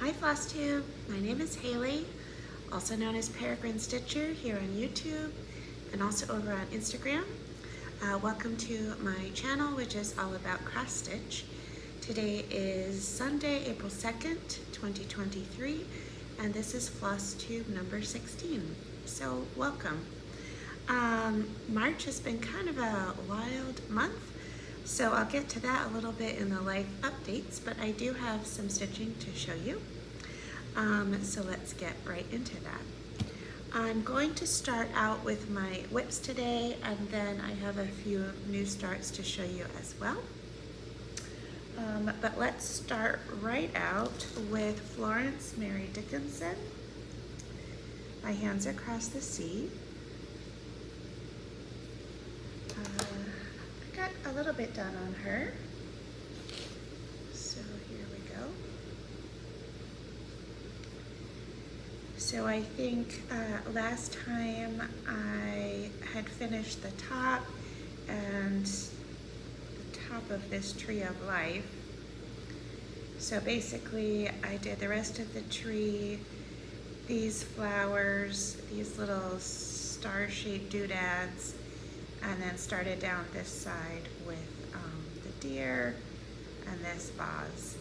Hi FlossTube, my name is Haley, also known as Peregrine Stitcher here on YouTube and also over on Instagram. Welcome to my channel, which is all about cross stitch. Today is Sunday, April 2nd, 2023, and this is FlossTube number 16. So welcome. March has been kind of a wild month, so I'll get to that a little bit in the life updates, but I do have some stitching to show you. So let's get right into that. I'm going to start out with my whips today, and then I have a few new starts to show you as well. But let's start right out with Florence Mary Dickinson, My Hands Across the Sea. I got a little bit done on her, so here we go. So I think last time I had finished the top and the top of this tree of life. So basically I did the rest of the tree, these flowers, these little star-shaped doodads, and then started down this side with the deer and this vase.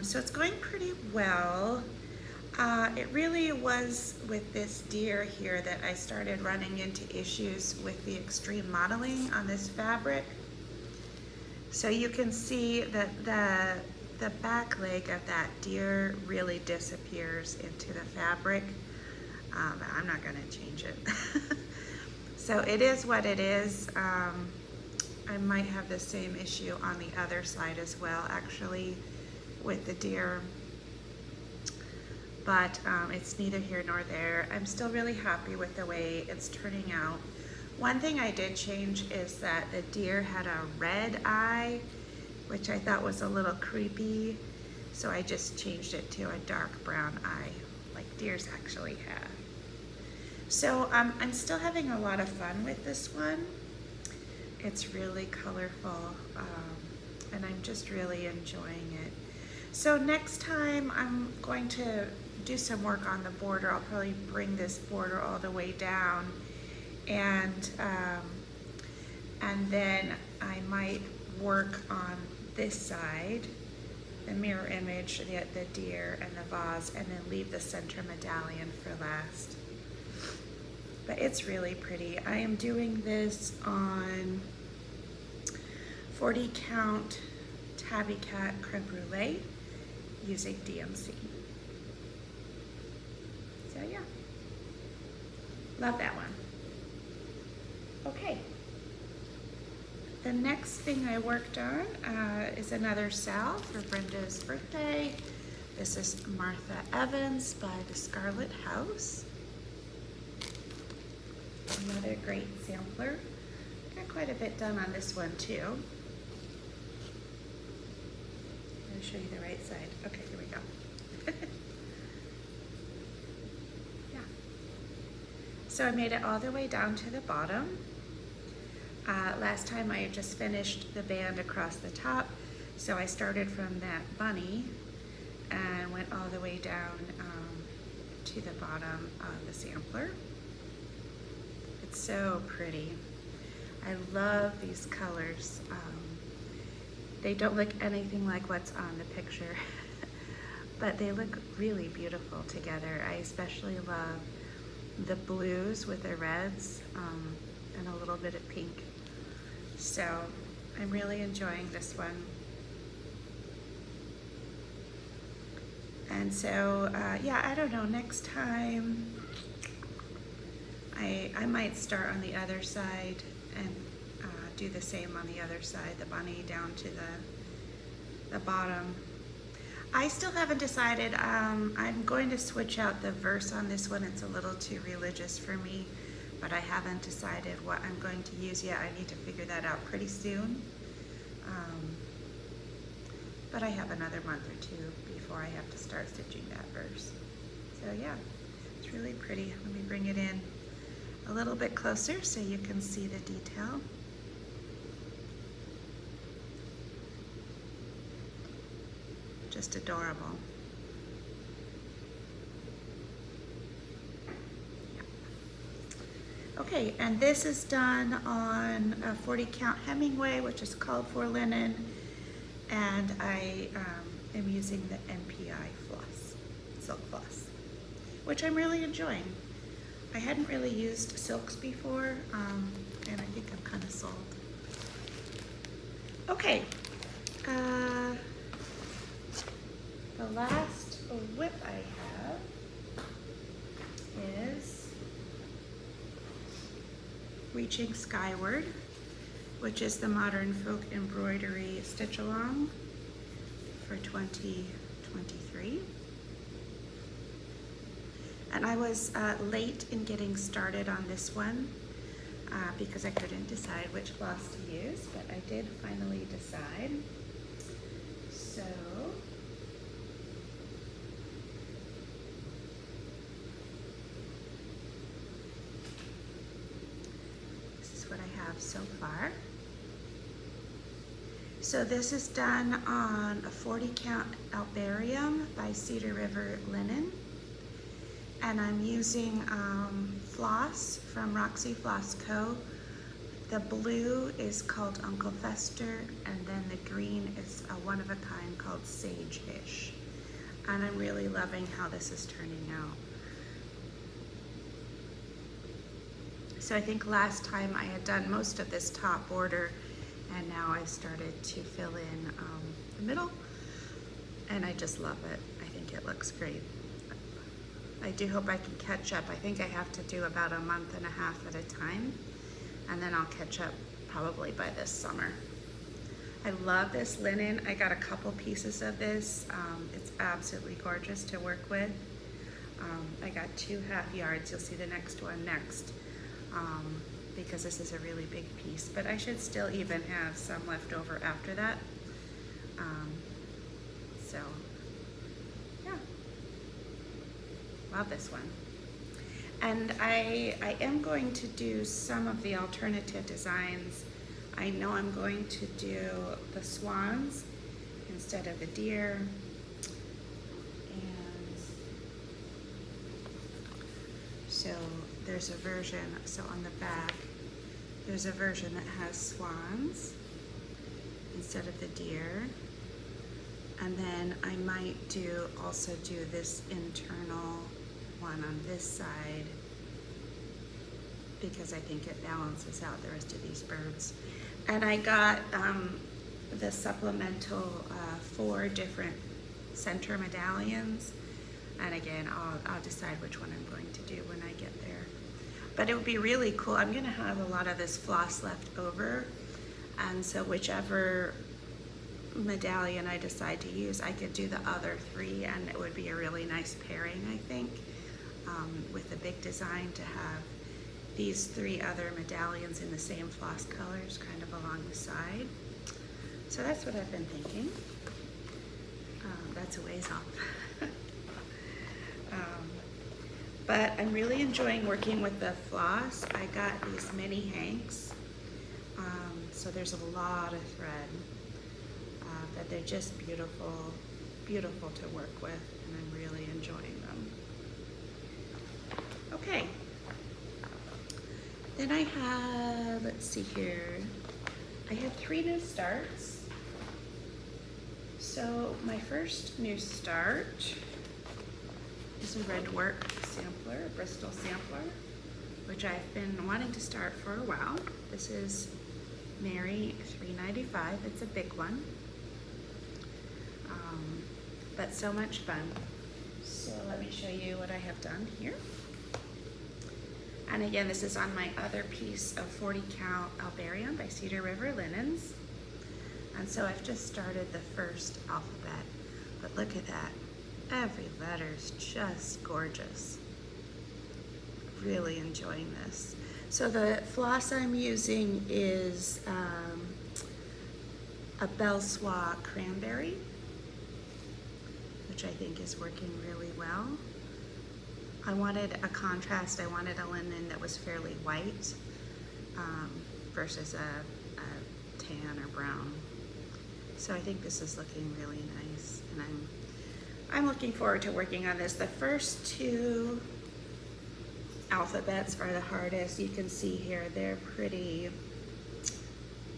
So it's going pretty well. It really was with this deer here that I started running into issues with the extreme modeling on this fabric. So you can see that the back leg of that deer really disappears into the fabric. I'm not going to change it. So it is what it is. I might have the same issue on the other side as well, actually, with the deer. But it's neither here nor there. I'm still really happy with the way it's turning out. One thing I did change is that the deer had a red eye, which I thought was a little creepy. So I just changed it to a dark brown eye, like deers actually have. So I'm still having a lot of fun with this one. It's really colorful, and I'm just really enjoying it. So next time I'm going to do some work on the border. I'll probably bring this border all the way down, and then I might work on this side, the mirror image, the deer and the vase, and then leave the center medallion for last. But it's really pretty. I am doing this on 40 count tabby cat creme brulee using DMC. So yeah, love that one. Okay, the next thing I worked on is another sal for Brenda's birthday. This is Martha Evans by the Scarlet House. Another great sampler. Got quite a bit done on this one too. I'm gonna show you the right side. Okay, here we go. Yeah. So I made it all the way down to the bottom. Last time I had just finished the band across the top, so I started from that bunny and went all the way down to the bottom of the sampler. It's so pretty. I love these colors. They don't look anything like what's on the picture, but they look really beautiful together. I especially love the blues with the reds and a little bit of pink. So I'm really enjoying this one. And so, yeah, I don't know, next time I might start on the other side and do the same on the other side, the bunny down to the bottom. I still haven't decided. I'm going to switch out the verse on this one. It's a little too religious for me, but I haven't decided what I'm going to use yet. I need to figure that out pretty soon. But I have another month or two before I have to start stitching that verse. So yeah, it's really pretty. Let me bring it in a little bit closer so you can see the detail. Just adorable. Okay, and this is done on a 40 count Hemingway, which is called for linen, and I am using the NPI floss, silk floss, which I'm really enjoying. I hadn't really used silks before, and I think I'm kind of sold. Okay, the last whip I have is Reaching Skyward, which is the Modern Folk Embroidery Stitch Along for 2023. And I was late in getting started on this one because I couldn't decide which floss to use, but I did finally decide. So this is what I have so far. So this is done on a 40 count Albarium by Cedar River Linen. And I'm using floss from Roxy Floss Co. The blue is called Uncle Fester, and then the green is a one-of-a-kind called Sage-ish. And I'm really loving how this is turning out. So I think last time I had done most of this top border, and now I started to fill in the middle, and I just love it. I think it looks great. I do hope I can catch up. I think I have to do about a month and a half at a time, and then I'll catch up probably by this summer. I love this linen. I got a couple pieces of this. It's absolutely gorgeous to work with. I got 2.5 yards. You'll see the next one next, because this is a really big piece, but I should still even have some left over after that. So yeah. Love this one. And I am going to do some of the alternative designs. I know I'm going to do the swans instead of the deer. And so there's a version, so on the back, there's a version that has swans instead of the deer. And then I might also do this internal one on this side because I think it balances out the rest of these birds. And I got the supplemental 4 different center medallions. And again, I'll decide which one I'm going to do when I get there. But it would be really cool. I'm gonna have a lot of this floss left over. And so whichever medallion I decide to use, I could do the other 3, and it would be a really nice pairing, I think, with the big design, to have these 3 other medallions in the same floss colors kind of along the side. So that's what I've been thinking. That's a ways off. But I'm really enjoying working with the floss. I got these mini hanks, so there's a lot of thread. But they're just beautiful, beautiful to work with, and I'm really enjoying them. Okay. Then I have, let's see here, I have 3 new starts. So my first new start is a red work sampler, a Bristol sampler, which I've been wanting to start for a while. This is Mary 395, it's a big one. But so much fun. So let me show you what I have done here. And again, this is on my other piece of 40 count Albarium by Cedar River Linens. And so I've just started the first alphabet, but look at that. Every letter's just gorgeous. Really enjoying this. So the floss I'm using is a Belsois Cranberry, which I think is working really well. I wanted a contrast. I wanted a linen that was fairly white versus a tan or brown. So I think this is looking really nice, and I'm looking forward to working on this. The first 2 alphabets are the hardest. You can see here they're pretty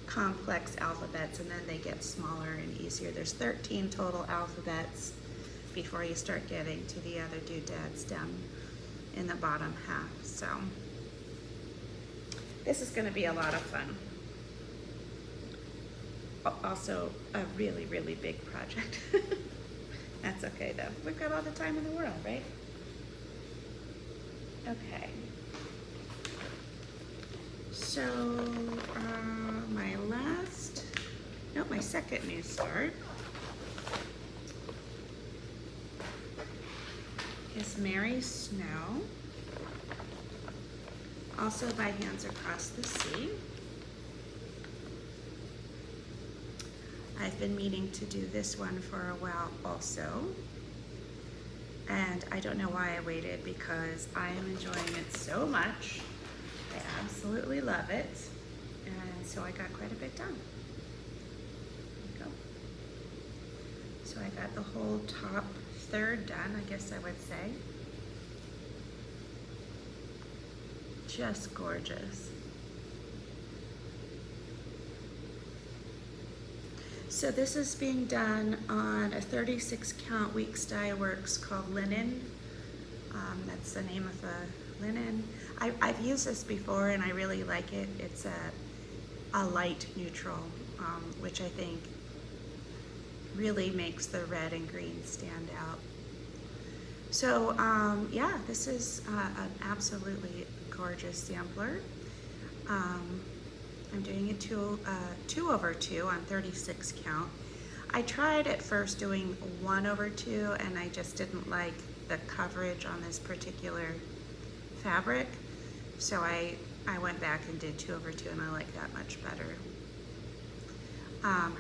complex alphabets, and then they get smaller and easier. There's 13 total alphabets before you start getting to the other doodads down in the bottom half. So this is going to be a lot of fun. Also a really, really big project. That's okay though. We've got all the time in the world, right? Okay. So my second new start is Mary Snow, also by Hands Across the Sea. I've been meaning to do this one for a while also, and I don't know why I waited, because I am enjoying it so much. I absolutely love it, and so I got quite a bit done. There you go. So I got the whole top third done, I guess I would say. Just gorgeous. So this is being done on a 36 count Weeks Dye Works called Linen. That's the name of the linen. I've used this before and I really like it. It's a light neutral, which I think really makes the red and green stand out. So yeah, this is an absolutely gorgeous sampler. I'm doing a 2/2 on 36 count. I tried at first doing 1/2 and I just didn't like the coverage on this particular fabric. So I went back and did 2/2 and I like that much better.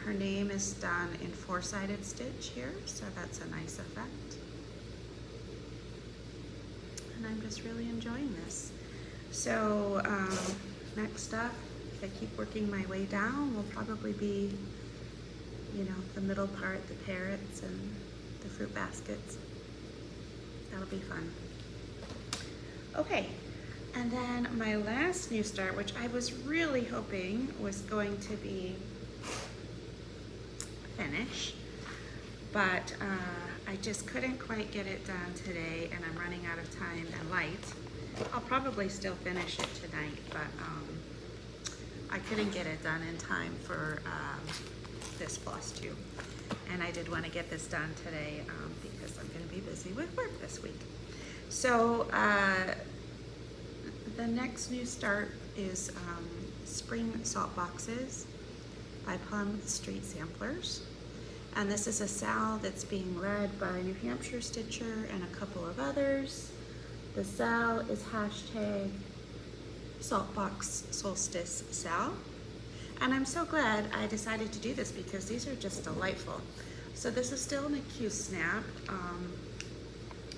Her name is done in 4-sided stitch here, so that's a nice effect. And I'm just really enjoying this. So next up, if I keep working my way down, will probably be, you know, the middle part, the parrots and the fruit baskets. That'll be fun. Okay, and then my last new start, which I was really hoping was going to be finished, but I just couldn't quite get it done today, and I'm running out of time and light. I'll probably still finish it tonight, but I couldn't get it done in time for this FlossTube. And I did want to get this done today because I'm going to be busy with work this week. So the next new start is Spring Salt Boxes by Plum Street Samplers. And this is a sal that's being led by New Hampshire Stitcher and a couple of others. The sal is hashtag Saltbox Solstice Sal. And I'm so glad I decided to do this because these are just delightful. So this is still in a Q-snap.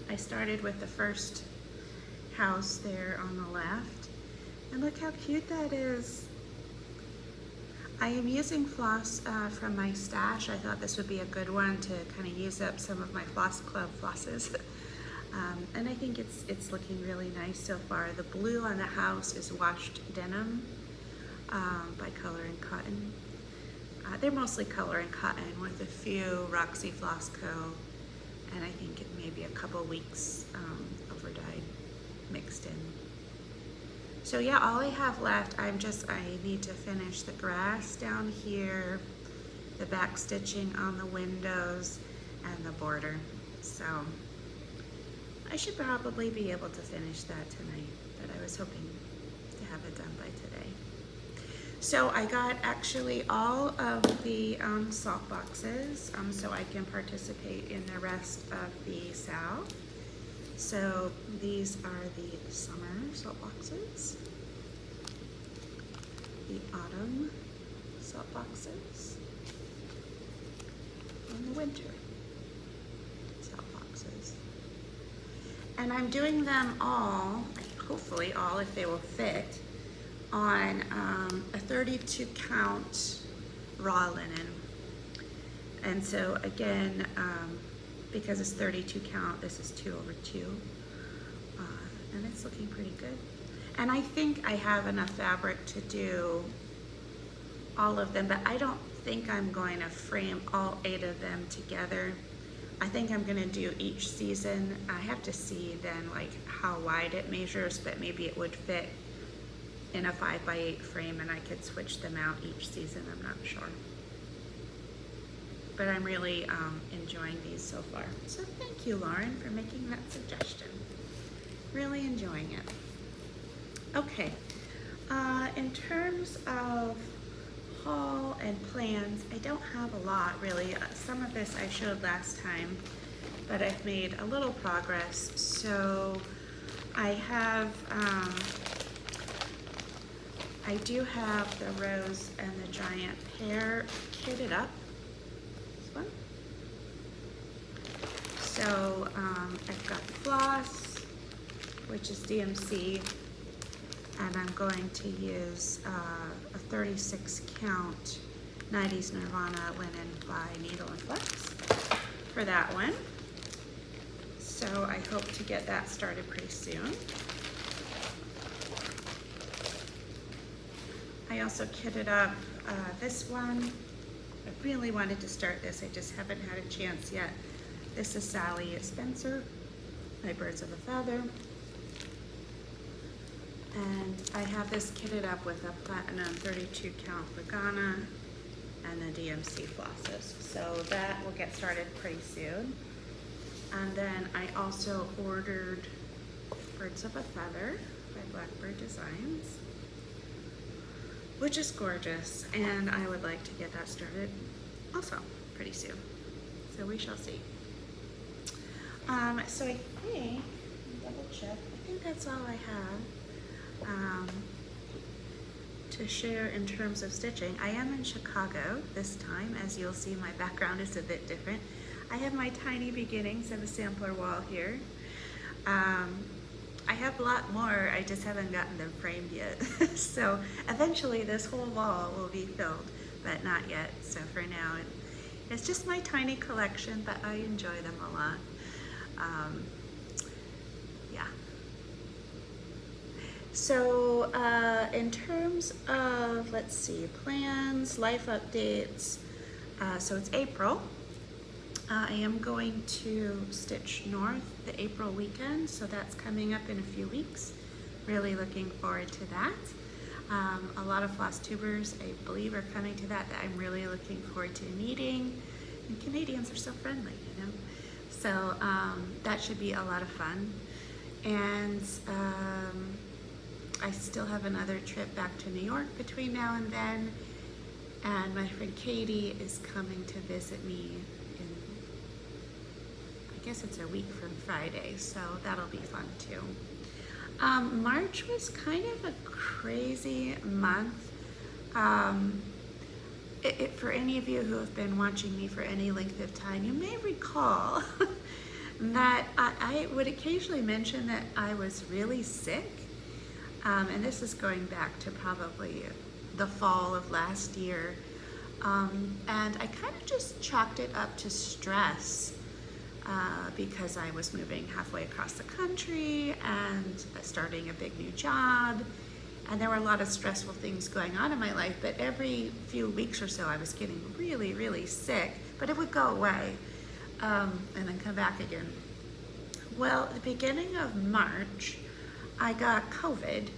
I started with the first house there on the left. And look how cute that is. I am using floss from my stash. I thought this would be a good one to kind of use up some of my Floss Club flosses. And I think it's looking really nice so far. The blue on the house is washed denim by Color and Cotton. They're mostly Color and Cotton with a few Roxy Floss Co. And I think it may be a couple weeks overdyed mixed in. So yeah, all I have left, I need to finish the grass down here, the back stitching on the windows, and the border. So I should probably be able to finish that tonight, but I was hoping to have it done by today. So I got actually all of the salt boxes so I can participate in the rest of the sal. So these are the summer salt boxes, the autumn salt boxes, and the winter salt boxes. And I'm doing them all, hopefully all if they will fit, on a 32 count raw linen. And so again, because it's 32 count, this is 2/2. and it's looking pretty good. And I think I have enough fabric to do all of them, but I don't think I'm going to frame all 8 of them together. I think I'm going to do each season. I have to see then like how wide it measures, but maybe it would fit in a 5x8 frame and I could switch them out each season. I'm not sure. But I'm really enjoying these so far. So thank you, Lauren, for making that suggestion. Really enjoying it. Okay, in terms of haul and plans, I don't have a lot really. Some of this I showed last time, but I've made a little progress. So I have, I do have the rose and the giant pear kitted up. This one. So I've got floss, which is DMC, and I'm going to use a 36 count 90s Nirvana linen by Needle and Flex for that one. So I hope to get that started pretty soon. I also kitted up this one. I really wanted to start this, I just haven't had a chance yet. This is Sally Spencer, my Birds of a Feather. And I have this kitted up with a platinum 32 count Lagana and the DMC flosses. So that will get started pretty soon. And then I also ordered Birds of a Feather by Blackbird Designs, which is gorgeous. And I would like to get that started also pretty soon. So we shall see. So I think, double check, I think that's all I have to share in terms of stitching. I am in Chicago this time. As you'll see, my background is a bit different. I have my tiny beginnings of a sampler wall here. I have a lot more, I just haven't gotten them framed yet. So eventually this whole wall will be filled, but not yet. So for now, it's just my tiny collection, but I enjoy them a lot. Yeah. So in terms of, let's see, plans, life updates, so it's April. I am going to Stitch North the April weekend, so that's coming up in a few weeks. Really looking forward to that. A lot of FlossTubers, I believe, are coming to that I'm really looking forward to meeting. And Canadians are so friendly, you know? So that should be a lot of fun. And I still have another trip back to New York between now and then. And my friend Katie is coming to visit me in, I guess it's a week from Friday, so that'll be fun too. March was kind of a crazy month. For any of you who have been watching me for any length of time, you may recall that I would occasionally mention that I was really sick. And this is going back to probably the fall of last year. And I kind of just chalked it up to stress because I was moving halfway across the country and starting a big new job. And there were a lot of stressful things going on in my life, but every few weeks or so I was getting really, really sick, but it would go away and then come back again. Well, at the beginning of March, I got COVID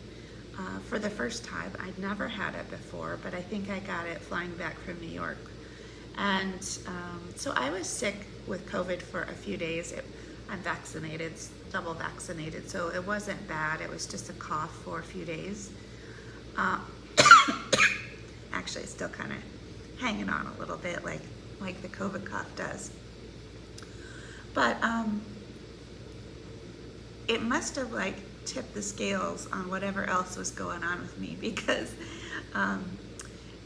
for the first time. I'd never had it before, but I think I got it flying back from New York. And so I was sick with COVID for a few days. I'm vaccinated, double vaccinated, so it wasn't bad. It was just a cough for a few days. Actually, it's still kind of hanging on a little bit, like the COVID cough does. But it must have tipped the scales on whatever else was going on with me, because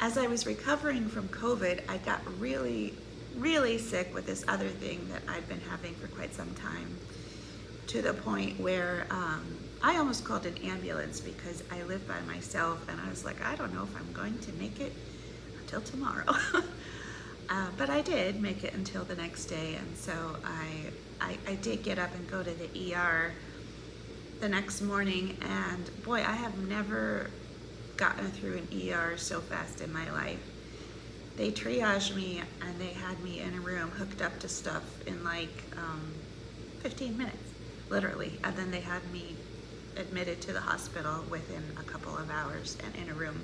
as I was recovering from COVID, I got really, really sick with this other thing that I'd been having for quite some time, to the point where I almost called an ambulance because I lived by myself and I was like, I don't know if I'm going to make it until tomorrow. But I did make it until the next day, and so I did get up and go to the ER the next morning, and boy, I have never gotten through an ER so fast in my life. They triaged me and they had me in a room hooked up to stuff in like 15 minutes, literally. And then they had me admitted to the hospital within a couple of hours and in a room.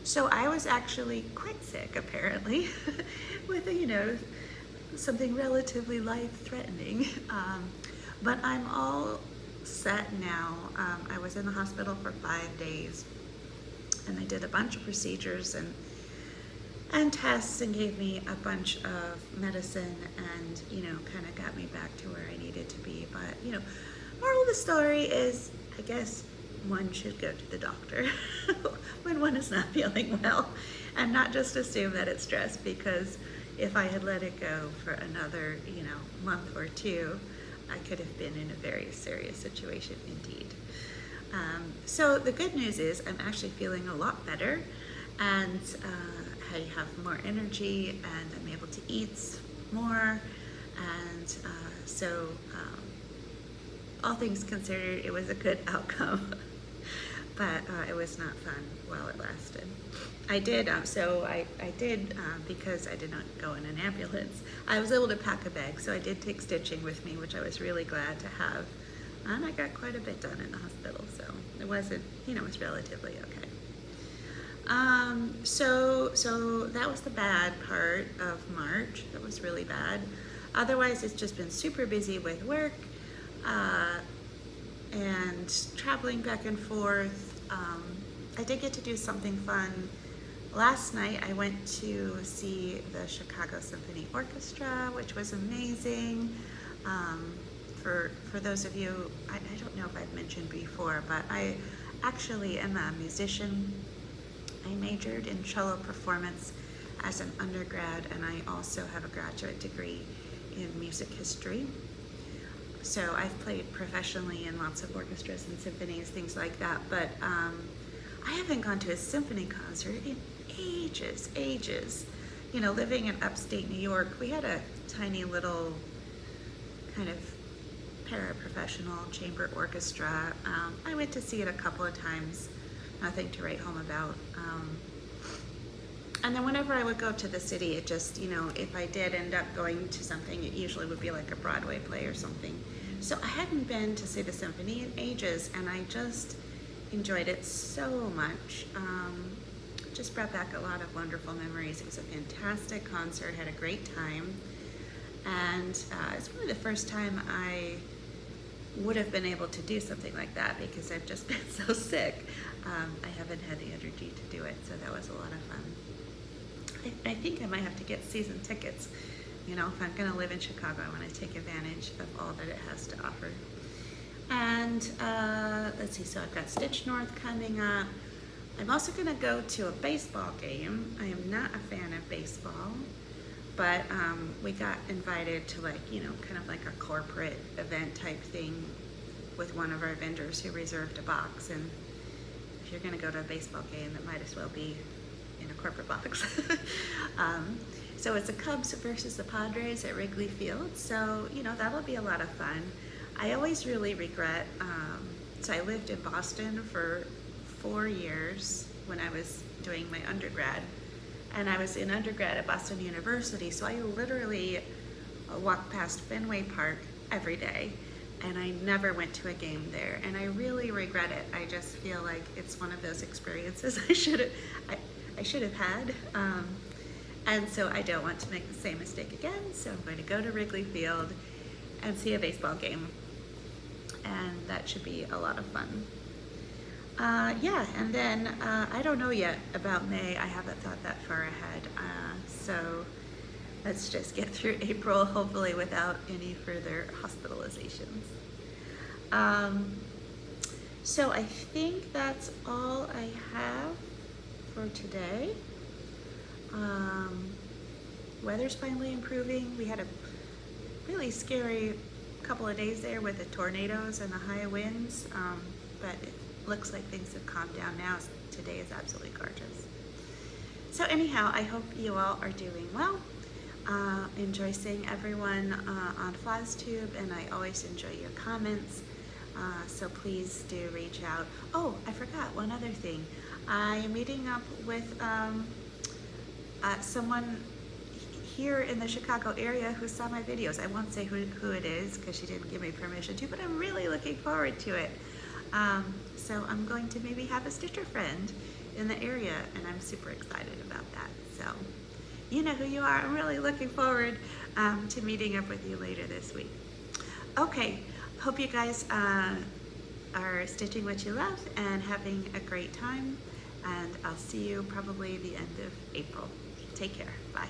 So I was actually quite sick, apparently, with, you know, something relatively life-threatening. But I'm all set now. I was in the hospital for 5 days, and they did a bunch of procedures and tests and gave me a bunch of medicine and, you know, kind of got me back to where I needed to be. But, you know, moral of the story is, I guess one should go to the doctor when one is not feeling well, and not just assume that it's stress, because if I had let it go for another, you know, month or two, I could have been in a very serious situation indeed. So the good news is I'm actually feeling a lot better, and I have more energy, and I'm able to eat more, and so all things considered, it was a good outcome. But it was not fun while it lasted. I did, because I did not go in an ambulance, I was able to pack a bag, so I did take stitching with me, which I was really glad to have. And I got quite a bit done in the hospital, so it wasn't, you know, it was relatively okay. So that was the bad part of March. That was really bad. Otherwise, it's just been super busy with work and traveling back and forth. I did get to do something fun. Last night, I went to see the Chicago Symphony Orchestra, which was amazing. For those of you, I don't know if I've mentioned before, but I actually am a musician. I majored in cello performance as an undergrad, and I also have a graduate degree in music history. So I've played professionally in lots of orchestras and symphonies, things like that, but I haven't gone to a symphony concert in ages. You know, living in upstate New York, we had a tiny little kind of paraprofessional chamber orchestra. I went to see it a couple of times, nothing to write home about. And then whenever I would go to the city, it just, you know, if I did end up going to something, it usually would be like a Broadway play or something. So I hadn't been to see the symphony in ages, and I just enjoyed it so much. Just brought back a lot of wonderful memories. It was a fantastic concert, had a great time. And it's probably the first time I would have been able to do something like that, because I've just been so sick. I haven't had the energy to do it, so that was a lot of fun. I think I might have to get season tickets. You know, if I'm gonna live in Chicago, I wanna take advantage of all that it has to offer. And let's see, so I've got Stitch North coming up. I'm also gonna go to a baseball game. I am not a fan of baseball, but we got invited to, like, you know, kind of like a corporate event type thing with one of our vendors who reserved a box. And if you're gonna go to a baseball game, it might as well be in a corporate box. So it's the Cubs versus the Padres at Wrigley Field. So, you know, that'll be a lot of fun. I always really regret, so I lived in Boston for 4 years when I was doing my undergrad. And I was in undergrad at Boston University, so I literally walked past Fenway Park every day, and I never went to a game there. And I really regret it. I just feel like it's one of those experiences I should have had. And so I don't want to make the same mistake again, so I'm going to go to Wrigley Field and see a baseball game. And that should be a lot of fun. Yeah, and then I don't know yet about May. I haven't thought that far ahead. So let's just get through April, hopefully without any further hospitalizations. So I think that's all I have for today. Weather's finally improving. We had a really scary couple of days there with the tornadoes and the high winds, but it looks like things have calmed down now. Today is absolutely gorgeous. So anyhow, I hope you all are doing well. Enjoy seeing everyone on FlossTube, and I always enjoy your comments. So please do reach out. Oh, I forgot one other thing. I am meeting up with someone here in the Chicago area who saw my videos. I won't say who it is because she didn't give me permission to, but I'm really looking forward to it. So I'm going to maybe have a stitcher friend in the area, and I'm super excited about that. So you know who you are. I'm really looking forward to meeting up with you later this week. Okay, hope you guys are stitching what you love and having a great time, and I'll see you probably the end of April. Take care. Bye.